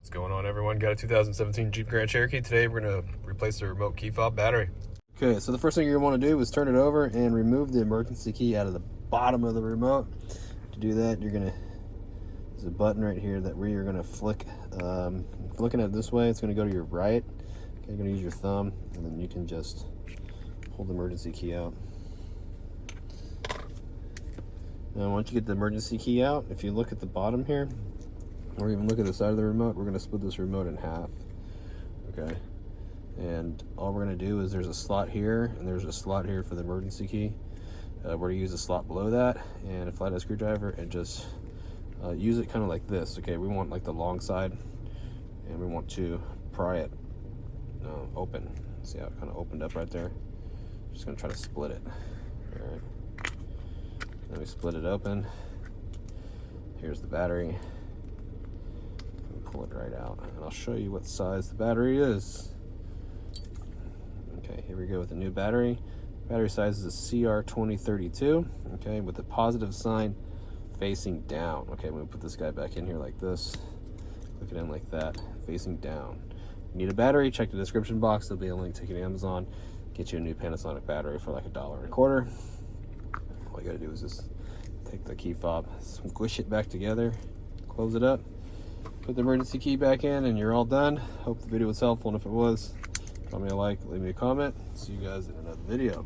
What's going on, everyone? Got a 2017 Jeep Grand Cherokee. Today we're going to replace the remote key fob battery. Okay, so the first thing you're going to want to do is turn it over and remove the emergency key out of the bottom of the remote. To do that, you're going to, there's a button right here that where you're going to flick. Looking at it this way, it's going to go to your right. Okay, you're going to use your thumb, and then you can just pull the emergency key out. Now, once you get the emergency key out, if you look at the bottom here, or even look at the side of the remote, we're going to split this remote in half. Okay, and all we're going to do is there's a slot here and there's a slot here for the emergency key. We're going to use the slot below that and a flathead screwdriver and just use it kind of like this. Okay, we want like the long side, and we want to pry it open. See how it kind of opened up right there? Just going to try to split it. All right, then we split it open. Here's the battery. Pull it right out, and I'll show you what size the battery is. Okay, here we go with the new battery. Battery size is a CR2032. Okay, with the positive sign facing down. Okay, I'm gonna put this guy back in here like this. Click it in like that, facing down. You need a battery? Check the description box. There'll be a link. Take it to Amazon. Get you a new Panasonic battery for like $1.25. All you gotta do is just take the key fob, squish it back together, close it up. Put the emergency key back in, and you're all done. Hope the video was helpful, and if it was, drop me a like, leave me a comment. See you guys in another video.